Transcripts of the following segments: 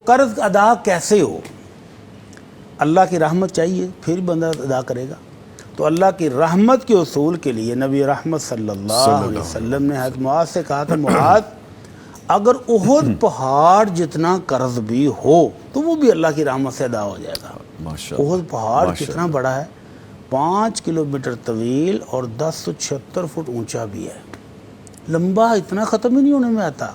قرض ادا کیسے ہو؟ اللہ کی رحمت چاہیے پھر بندہ ادا کرے گا۔ تو اللہ کی رحمت کے اصول کے لیے نبی رحمت صلی اللہ علیہ وسلم نے حضرت معاذ سے کہا کہ معاذ اگر احد پہاڑ جتنا قرض بھی ہو تو وہ بھی اللہ کی رحمت سے ادا ہو جائے گا۔ احد پہاڑ کتنا بڑا ہے؟ 5 کلومیٹر طویل اور 1076 فٹ اونچا بھی ہے، لمبا، اتنا ختم ہی نہیں ہونے میں آتا۔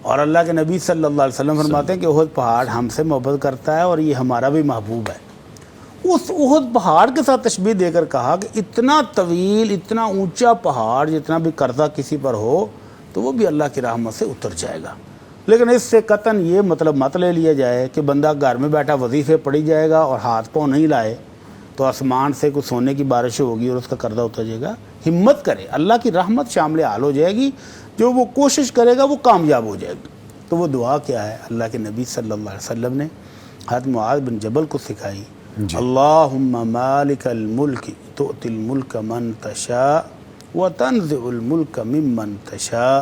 اور اللہ کے نبی صلی اللہ علیہ وسلم فرماتے ہیں کہ احد پہاڑ ہم سے محبت کرتا ہے اور یہ ہمارا بھی محبوب ہے۔ اس احد پہاڑ کے ساتھ تشبیہ دے کر کہا کہ اتنا طویل، اتنا اونچا پہاڑ جتنا بھی قرضہ کسی پر ہو تو وہ بھی اللہ کی رحمت سے اتر جائے گا۔ لیکن اس سے قطعاً یہ مطلب مت لے لیا جائے کہ بندہ گھر میں بیٹھا وظیفے پڑھی جائے گا اور ہاتھ پاؤں نہیں لائے تو آسمان سے کچھ سونے کی بارش ہوگی اور اس کا قرضہ اتر جائے گا۔ ہمت کرے، اللہ کی رحمت شامل حال ہو جائے گی، جو وہ کوشش کرے گا وہ کامیاب ہو جائے گا۔ تو وہ دعا کیا ہے؟ اللہ کے نبی صلی اللہ علیہ وسلم نے حضرت معاذ بن جبل کو سکھائی، اللہم مالک الملک تؤتی الملک من تشاء وتنزع الملک ممن تشاء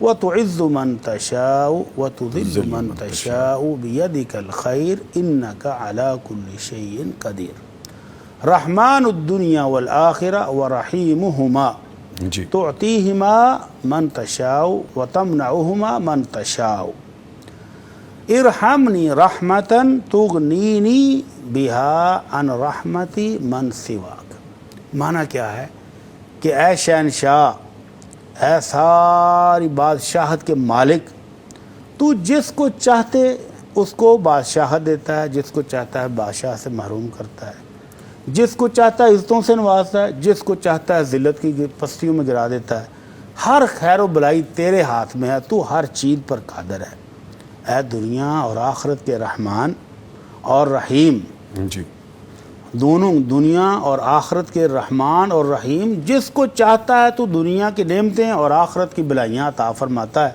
وتعز من تشاء وتذل من تشاء بیدک الخیر انک علی کل شیء قدیر، رحمن الدنیا والآخرہ ورحیمہما تعطیہما من تشاء وتمنعہما من تشاء، ارحمنی رحمتا تغنینی بہا عن رحمتی من سواک۔ معنی کیا ہے کہ اے شہنشاہ، اے ساری بادشاہت کے مالک، تو جس کو چاہتے اس کو بادشاہت دیتا ہے، جس کو چاہتا ہے بادشاہ سے محروم کرتا ہے، جس کو چاہتا ہے عزتوں سے نوازتا ہے، جس کو چاہتا ہے ذلت کی پستیوں میں گرا دیتا ہے۔ ہر خیر و بلائی تیرے ہاتھ میں ہے، تو ہر چیز پر قادر ہے۔ اے دنیا اور آخرت کے رحمان اور رحیم، دونوں دنیا اور آخرت کے رحمان اور رحیم، جس کو چاہتا ہے تو دنیا کی نعمتیں اور آخرت کی بلائیاں عطا فرماتا ہے۔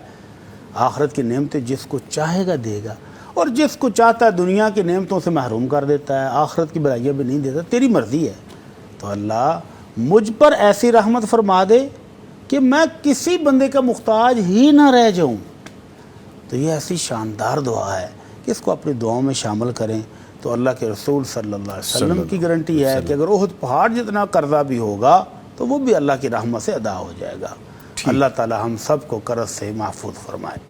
آخرت کی نعمتیں جس کو چاہے گا دے گا، اور جس کو چاہتا ہے دنیا کی نعمتوں سے محروم کر دیتا ہے، آخرت کی بلائیاں بھی نہیں دیتا۔ تیری مرضی ہے۔ تو اللہ مجھ پر ایسی رحمت فرما دے کہ میں کسی بندے کا محتاج ہی نہ رہ جاؤں۔ تو یہ ایسی شاندار دعا ہے کہ اس کو اپنی دعاؤں میں شامل کریں تو اللہ کے رسول صلی اللہ علیہ وسلم کی گارنٹی ہے کہ اگر احد پہاڑ جتنا قرضہ بھی ہوگا تو وہ بھی اللہ کی رحمت سے ادا ہو جائے گا۔ اللہ تعالی ہم سب کو قرض سے محفوظ فرمائے۔